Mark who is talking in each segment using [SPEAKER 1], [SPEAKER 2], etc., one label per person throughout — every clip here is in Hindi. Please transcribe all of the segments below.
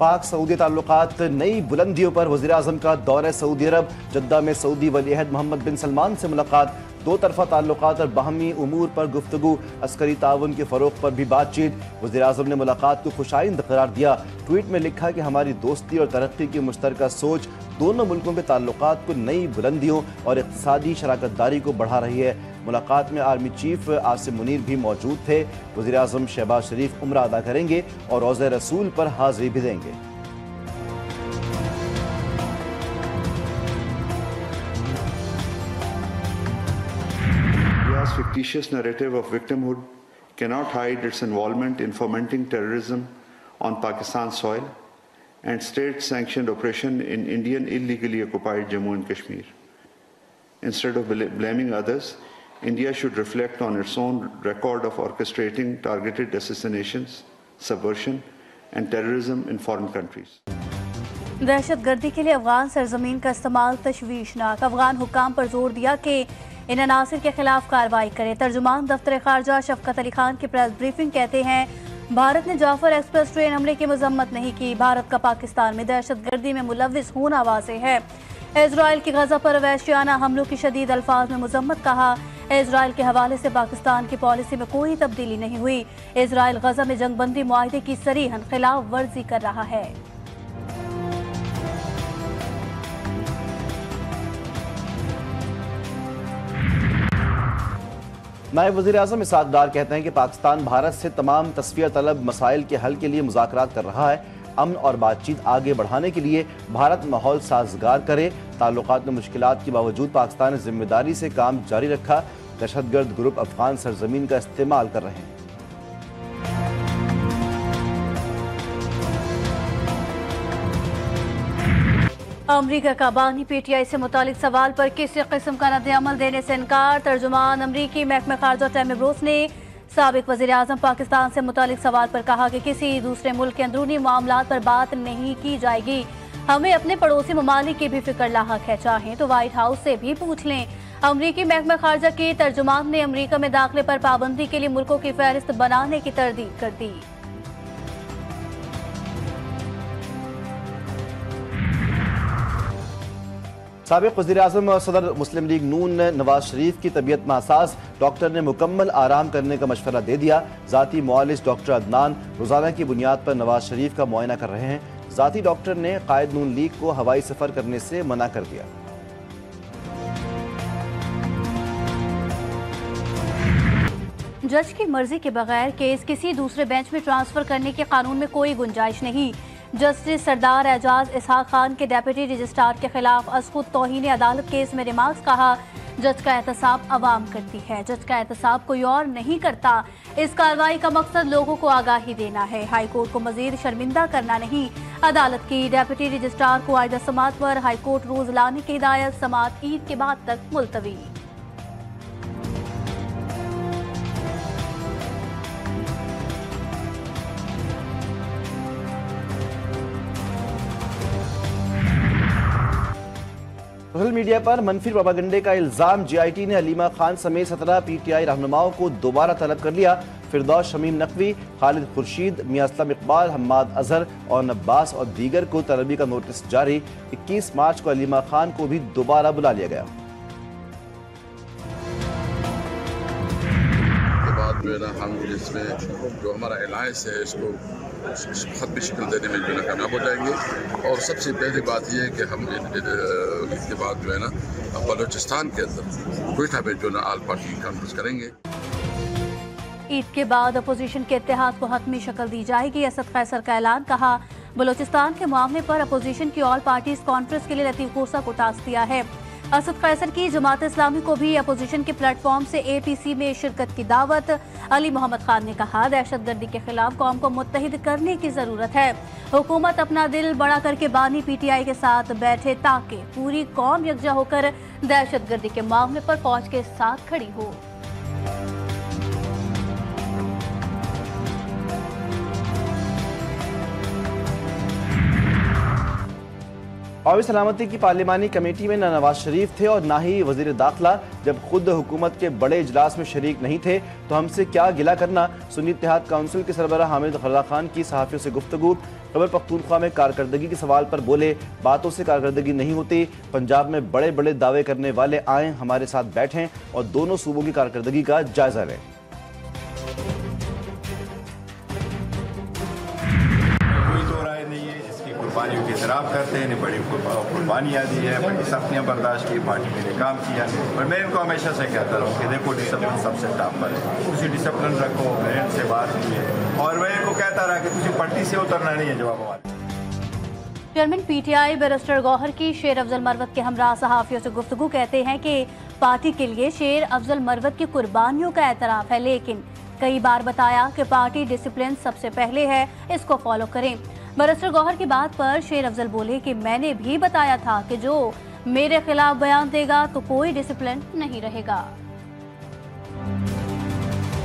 [SPEAKER 1] पाक सऊदी ताल्लुकात नई बुलंदियों पर। वज़ीर-ए-आज़म का दौरा सऊदी अरब। जद्दा में सऊदी वली-अहद मोहम्मद बिन सलमान से मुलाकात। दो तरफा ताल्लुकात और बाहमी उमूर पर गुफ्तगू। अस्करी ताउन के फ़रोग़ पर भी बातचीत। वज़ीर-ए-आज़म ने मुलाकात को खुशाइंद करार दिया। ट्वीट में लिखा कि हमारी दोस्ती और तरक्की की मुश्तरका सोच दोनों मुल्कों के ताल्लुकात को नई बुलंदियों और इक़्तिसादी शराकतदारी को बढ़ा रही है। मुलाकात में आर्मी चीफ आसिम मुनीर भी मौजूद थे। वज़ीर-ए-आज़म शहबाज शरीफ उम्रा अदा करेंगे और रोज़े रसूल पर हाज़िरी भी देंगे।
[SPEAKER 2] India's fictitious narrative of victimhood cannot hide its involvement in fomenting terrorism on Pakistan soil and state-sanctioned oppression in Indian illegally occupied Jammu and Kashmir. Instead of blaming others, India should reflect on its own record of orchestrating targeted assassinations, subversion and terrorism in foreign countries.
[SPEAKER 3] दहशत गर्दी के लिए अफगान सरजमीन का इस्तेमाल तशवीशनाक। अफगान हुक्काम पर जोर दिया कि इन अनासिर के खिलाफ कार्रवाई करे। तर्जुमान दफ्तर खारजा शफकत अली खान की प्रेस ब्रीफिंग कहते हैं, भारत ने जाफर एक्सप्रेस ट्रेन हमले की मजम्मत नहीं की। भारत का पाकिस्तान में दहशत गर्दी में मुलव्विस होना वाज़ेह है। इजराइल की गजा पर वहशियाना हमलों की शदीद अल्फाज में मजम्मत। कहा, इजराइल के हवाले से पाकिस्तान की पॉलिसी में कोई तब्दीली नहीं हुई। इजराइल गजा में जंगबंदी मुआहदे की सरीहन खिलाफ वर्जी कर रहा है।
[SPEAKER 1] नायब वज़ीर-ए-आज़म इसहाक़ डार कहते हैं कि पाकिस्तान भारत से तमाम तस्फिया तलब मसाइल के हल के लिए मुज़ाकरात कर रहा है। अमन और बातचीत आगे बढ़ाने के लिए भारत माहौल साजगार करे। ताल्लुकात में मुश्किलात के बावजूद पाकिस्तान ने जिम्मेदारी से काम जारी रखा। दहशतगर्द ग्रुप अफगान सरजमीन का इस्तेमाल कर रहे हैं।
[SPEAKER 3] अमरीका का बानी पीटीआई से मुतालिक सवाल पर किसी किस्म का रद्द अमल देने से इनकार। तर्जुमान अमरीकी महकमे खारजा टैम ब्रोस ने साबिक वज़ीर-ए-आज़म पाकिस्तान से मुतालिक सवाल पर कहा कि किसी दूसरे मुल्क के अंदरूनी मामलात पर बात नहीं की जाएगी। हमें अपने पड़ोसी ममालिक की भी फिक्र लाहक है, चाहें तो व्हाइट हाउस से भी पूछ लें। अमरीकी महकमा खारजा के तर्जुमान ने अमरीका में दाखिले पर पाबंदी के लिए मुल्कों की फहरिस्त बनाने की तरदीद कर दी।
[SPEAKER 1] साबिक वज़ीर-ए-आज़म और सदर मुस्लिम लीग नून ने नवाज शरीफ की तबीयत नासाज। डॉक्टर ने मुकम्मल आराम करने का मशवरा दे दिया। ज़ाती मुआलिज डॉक्टर अदनान रोज़ाना की बुनियाद पर नवाज शरीफ का मुआयना कर रहे हैं। ज़ाती डॉक्टर ने कायद नून लीग को हवाई सफ़र करने से मना कर दिया।
[SPEAKER 3] जज की मर्जी के बगैर केस किसी दूसरे बेंच में ट्रांसफर करने के कानून में कोई गुंजाइश नहीं। जस्टिस सरदार एजाज इसहाक खान के डेप्यूटी रजिस्ट्रार के खिलाफ अज़खुद तौहीन अदालत केस में रिमार्क्स। कहा, जज का एहतसाब अवाम करती है, जज का एहतसाब कोई और नहीं करता। इस कार्रवाई का मकसद लोगों को आगाही देना है, हाई कोर्ट को मजीद शर्मिंदा करना नहीं। अदालत की डेप्यूटी रजिस्ट्रार को आइंदा समात पर हाई कोर्ट रोज लाने की हिदायत। समात ईद के बाद तक मुलतवी।
[SPEAKER 1] सोशल मीडिया पर मनफी प्रोपागेंडे का इल्जाम। जीआईटी ने अलीमा खान समेत 17 पीटीआई रहनुमाओं को दोबारा तलब कर लिया। फिरदौस शमीम नकवी, खालिद खुर्शीद, मियां असलम इकबाल, हम्माद अजहर और नब्बास और दीगर को तलबी का नोटिस जारी। 21 मार्च को अलीमा खान को भी दोबारा बुला लिया गया।
[SPEAKER 4] बाद जो है ना हम इसमें जो हमारा अलायंस है इसको खत्मी शक्ल देने में जो है कामयाब हो जाएंगे। और सबसे पहली बात यह है कि हम इसके बाद जो है ना बलूचिस्तान के अंदर क्वेटा में जो है ना ऑल पार्टी कॉन्फ्रेंस करेंगे।
[SPEAKER 3] ईद के बाद अपोजिशन के इत्तेहाद को हतमी शक्ल दी जाएगी। असद कैसर का ऐलान। कहा, बलूचिस्तान के मामले पर अपोजिशन की ऑल पार्टीज कॉन्फ्रेंस के लिए लतीफ खोसा को टास्क दिया है। असद कैसर की जमात इस्लामी को भी अपोजिशन के प्लेटफॉर्म से एपीसी में शिरकत की दावत। अली मोहम्मद खान ने कहा, दहशत गर्दी के खिलाफ कौम को मुत्तहिद करने की जरूरत है। हुकूमत अपना दिल बड़ा करके बानी पीटीआई के साथ बैठे ताकि पूरी कौम यकजा होकर दहशत गर्दी के मामले पर फौज के साथ खड़ी हो।
[SPEAKER 1] कौमी सलामती की पार्लिमानी कमेटी में न नवाज शरीफ थे और ना ही वजीर दाखिला। जब खुद हुकूमत के बड़े इजलास में शरीक नहीं थे तो हमसे क्या गिला करना। सुन्नी इत्तेहाद काउंसिल के सरबराह हामिद खर्रा खान की सहाफ़ियों से गुफ्तगू। खैबर पख्तूनख्वा में कारकर्दगी के सवाल पर बोले, बातों से कारकर्दगी नहीं होती। पंजाब में बड़े बड़े दावे करने वाले आएँ, हमारे साथ बैठें और दोनों सूबों की कारकर्दगी का जायजा लें।
[SPEAKER 5] कुर्बानियों की इतराफ़ करते हैं, बड़ी कुर्बानियाँ दी है, बड़ी सख्तियाँ बर्दाश्त की, पार्टी ने काम किया। और मैं इनको हमेशा से कहता रहूँ कि देखो डिसिप्लिन सबसे टॉप पर है, उसी डिसिप्लिन रखो, मेहनत से बात की है। और मैं इनको कहता रहा कि तुझे पट्टी से उतरना नहीं है जवाब हमारे।
[SPEAKER 3] चेयरमैन पीटीआई बैरिस्टर गौहर की शेर अफजल मरवत के हमरा सहाफ़ियों से गुफ्तगू। कहते हैं कि पार्टी के लिए शेर अफजल मरवत की कुर्बानियों का एतराफ़ है, लेकिन कई बार बताया कि पार्टी डिसिप्लिन सबसे पहले है, इसको फॉलो करें। बैरिस्टर गौहर की बात पर शेर अफजल बोले कि मैंने भी बताया था कि जो मेरे खिलाफ बयान देगा तो कोई डिसिप्लिन नहीं रहेगा।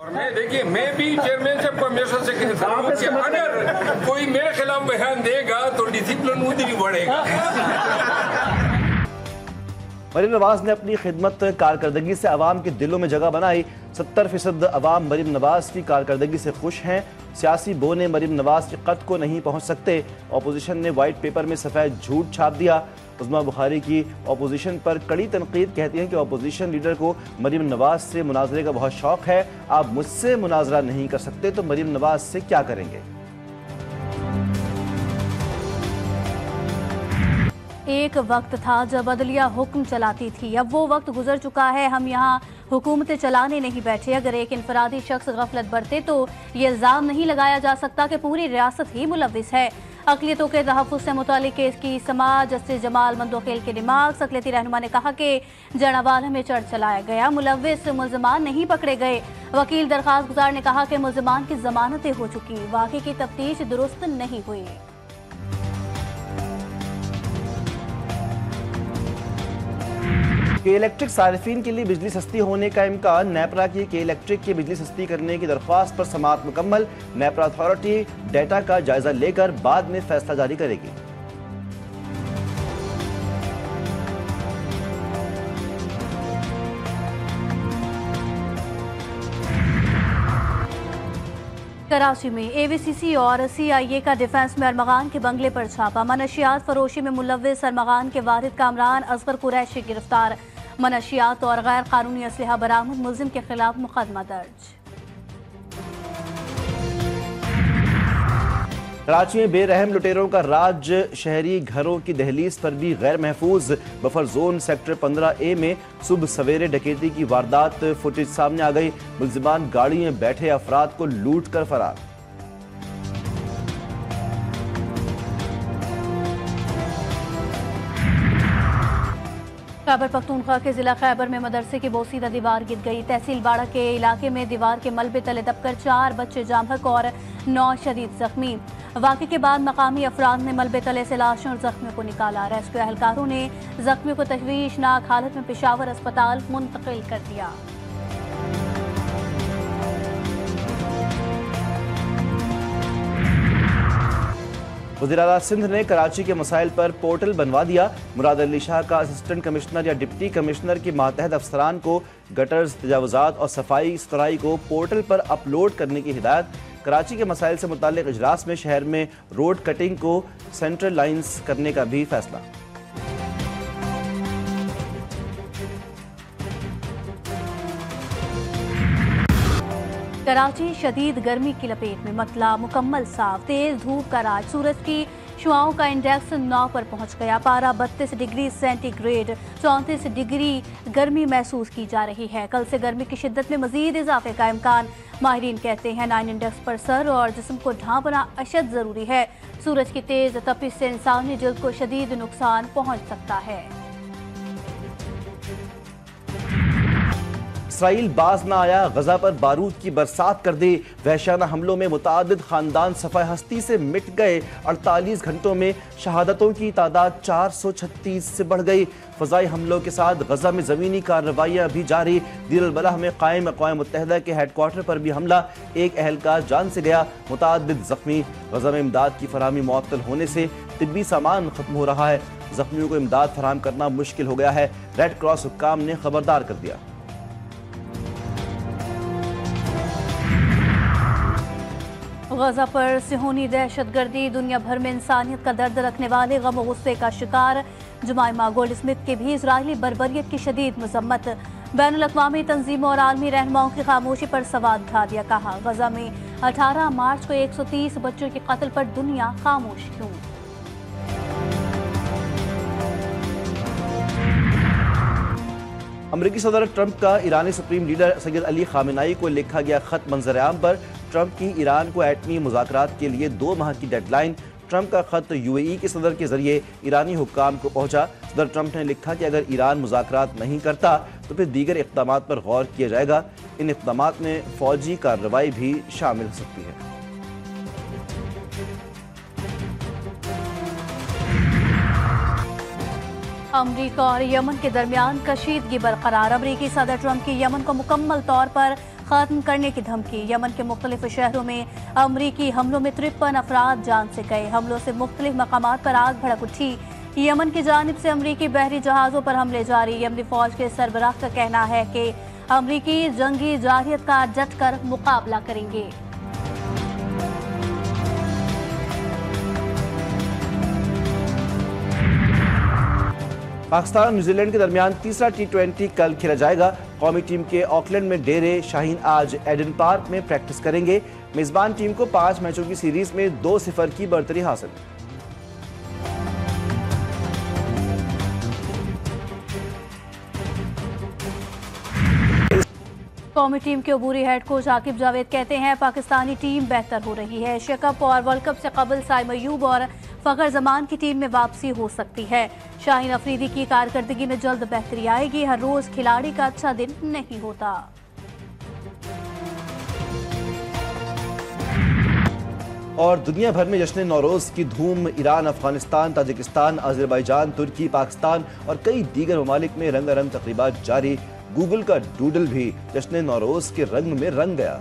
[SPEAKER 6] और मैं देखिए, मैं भी चेयरमैन साहब को हमेशा से कहता हूं कि अगर कोई मेरे खिलाफ बयान देगा तो डिसिप्लिन उधर ही बढ़ेगा।
[SPEAKER 1] मरीम नवाज ने अपनी खिदमत कारकर्दगी से अवाम के दिलों में जगह बनाई। 70% अवाम मरीम नवाज की कारकर्दगी से खुश हैं। सियासी बोने मरीम नवाज के कद को नहीं पहुंच सकते। अपोजिशन ने वाइट पेपर में सफ़ेद झूठ छाप दिया। उस्मा बुखारी की अपोजिशन पर कड़ी तनकीद। कहती हैं कि अपोजिशन लीडर को मरीम नवाज से मुनाजरे का बहुत शौक है। आप मुझसे मुनाजरा नहीं कर सकते तो मरीम नवाज से क्या करेंगे।
[SPEAKER 3] एक वक्त था जब अदलिया हुक्म चलाती थी, अब वो वक्त गुजर चुका है। हम यहाँ हुकूमतें चलाने नहीं बैठे। अगर एक इनफरादी शख्स गफलत बरते तो ये इल्ज़ाम नहीं लगाया जा सकता कि पूरी रियासत ही मुलविस है। अक़लियतों के तहफ़्फ़ुज़ से मुतालिक केस की समाज जस्टिस जमाल मंदोखेल के रिमार्क्स। अक़लियती रहनुमा ने कहा कि जनावाला में चढ़ चलाया गया, मुलविस मुल्ज़िमान नहीं पकड़े गए। वकील दरख्वास्त गुजार ने कहा कि मुल्ज़िमान की जमानतें हो चुकी, वाक़े की तफ्तीश दुरुस्त नहीं हुई।
[SPEAKER 1] के इलेक्ट्रिक सार्फिन के लिए बिजली सस्ती होने का इम्कान। नेपरा की के इलेक्ट्रिक की बिजली सस्ती करने की दरख्वास्त पर समाअत मुकम्मल। नेपरा अथॉरिटी डेटा का जायजा लेकर बाद में फैसला जारी करेगी।
[SPEAKER 3] कराची में एवीसीसी और सीआईए का डिफेंस में अरमगान के बंगले पर छापा। मनशियात फरोशी में मुलव्विस अरमगान के वारिद कामरान असगर कुरैशी गिरफ्तार। मनशियात और गैर कानूनी असलहा बरामद, मुल्जिम के खिलाफ मुकदमा दर्ज।
[SPEAKER 1] कराची में बेरहम लुटेरों का राज। शहरी घरों की दहलीज पर भी गैर महफूज। बफर जोन सेक्टर 15A में सुबह सवेरे डकैती की वारदात फुटेज सामने आ गई। मुल्जिमान गाड़ी में बैठे अफराद को लूट कर फरार।
[SPEAKER 3] खैबर पख्तूनख्वा के जिला खैबर में मदरसे की बोसीदा दीवार गिर गई। तहसील बाड़ा के इलाके में दीवार के मलबे तले दबकर 4 बच्चे जामहक और 9 शदीद जख्मी। वाक़े के बाद मकामी अफराद ने मलबे तले से लाशों और जख्मियों को निकाला। रेस्क्यू एहलकारों ने जख्मियों को तशवीशनाक हालत में पेशावर अस्पताल मुंतकिल कर दिया।
[SPEAKER 1] वज़ीर आला सिंध ने कराची के मसाइल पर पोर्टल बनवा दिया। मुराद अली शाह का असिस्टेंट कमिश्नर या डिप्टी कमिश्नर के मातहत अफसरान को गटर्स, तजावुजात और सफाई सुथराई को पोर्टल पर अपलोड करने की हिदायत। कराची के मसाइल से मुताल्लिक इजलास में शहर में रोड कटिंग को सेंट्रल लाइन्स करने का भी फैसला।
[SPEAKER 3] कराची शदीद गर्मी की लपेट में, मतला मुकम्मल साफ, तेज धूप का राज। सूरज की शुआओं का इंडेक्स 9 पर पहुंच गया। पारा 32 डिग्री सेंटीग्रेड, 34 डिग्री गर्मी महसूस की जा रही है। कल से गर्मी की शिद्दत में मजीद इजाफे का इम्कान। माहिरीन कहते हैं 9 इंडेक्स पर सर और जिस्म को ढांपना अशद जरूरी है। सूरज की तेज तपिश से इंसानी जल्द को शदीद नुकसान पहुंच सकता है।
[SPEAKER 1] इसराइल बाज ना आया, गजा पर बारूद की बरसात कर दी। वहशाना हमलों में मुतादिद खानदान सफ़ाए हस्ती से मिट गए। 48 घंटों में शहादतों की तादाद 436 से बढ़ गई। फ़ज़ाई हमलों के साथ गजा में ज़मीनी कार्रवाइयाँ भी जारी। दीर अल बलाह में कायम अक़वाम मुत्तहिदा के हेडक्वार्टर पर भी हमला, एक अहलकार जान से गया, मुतादिद ज़ख्मी। गजा में इमदाद की फराहमी मुअत्तल होने से तिब्बी सामान खत्म हो रहा है। जख्मियों को इमदाद फराहम करना मुश्किल हो गया है। रेड क्रॉस हुक्काम ने खबरदार कर दिया।
[SPEAKER 3] गजा पर सिहोनी दहशतगर्दी दुनिया भर में इंसानियत का दर्द रखने वाले गम गुस्से का शिकार। जुमाइमा गोल्डस्मिथ के भी इजरायली बर्बरियत की शदीद मजम्मत। बैनुल-अक़वामी तंजीमों और आलमी रहनुमाओं की खामोशी पर सवाल उठा दिया। कहा, गजा में 18 मार्च को 130 बच्चों के कत्ल पर दुनिया खामोश क्यों?
[SPEAKER 1] अमरीकी सदर ट्रंप का ईरानी supreme leader Sayyid Ali Khamenei को लिखा गया खत मंजर-ए-आम पर। ट्रंप की ईरान को एटमी मुज़ाकरात के लिए 2 माह की डेडलाइन। ट्रंप का खत यूएई के सदर के जरिए ईरानी हुक्काम को पहुंचा। सदर ट्रंप ने लिखा कि अगर ईरान मुज़ाकरात नहीं करता तो फिर दीगर इक़दामात पर गौर किया जाएगा। इन इक़दामात में फौजी कार्रवाई भी शामिल हो सकती है।
[SPEAKER 3] अमरीका और यमन के दरमियान कशीदगी बरकरार। अमरीकी सदर ट्रंप की यमन को मुकम्मल तौर पर खत्म करने की धमकी। यमन के मुख्तलिफ शहरों में अमरीकी हमलों में 53 अफराद जान से गए। हमलों से मुख्तलिफ मकामात पर आग भड़क उठी। यमन की जानिब से अमरीकी बहरी जहाज़ों पर हमले जारी। यमनी फौज के सरबराह का कहना है कि अमरीकी जंगी जारहियत का डट कर मुकाबला करेंगे।
[SPEAKER 1] पाकिस्तान और न्यूजीलैंड के दरमियान तीसरा T20 कल खेला जाएगा। कौमी टीम के ऑकलैंड में डेरे शाहीन आज एडन पार्क में प्रैक्टिस करेंगे। मेजबान टीम को 5 मैचों की सीरीज में 2-0 की बढ़तरी हासिल।
[SPEAKER 3] कौमी टीम के अबूरी हेड कोच आकिब जावेद कहते हैं, पाकिस्तानी टीम बेहतर हो रही है। एशिया कप और वर्ल्ड कप से कबल साइम अयूब और फखर जमान की टीम में वापसी हो सकती है। शाहीन अफरीदी की कारकर्दगी में जल्द बेहतरी आएगी। हर रोज खिलाड़ी का अच्छा दिन नहीं होता।
[SPEAKER 1] और दुनिया भर में जश्न नौरोज़ की धूम। ईरान, अफगानिस्तान, ताजिकिस्तान, अज़रबैजान, तुर्की, पाकिस्तान और कई दीगर ममालिक में रंगारंग तक़रीबात जारी। गूगल का डूडल भी जश्न नौरोज़ के रंग में रंग गया।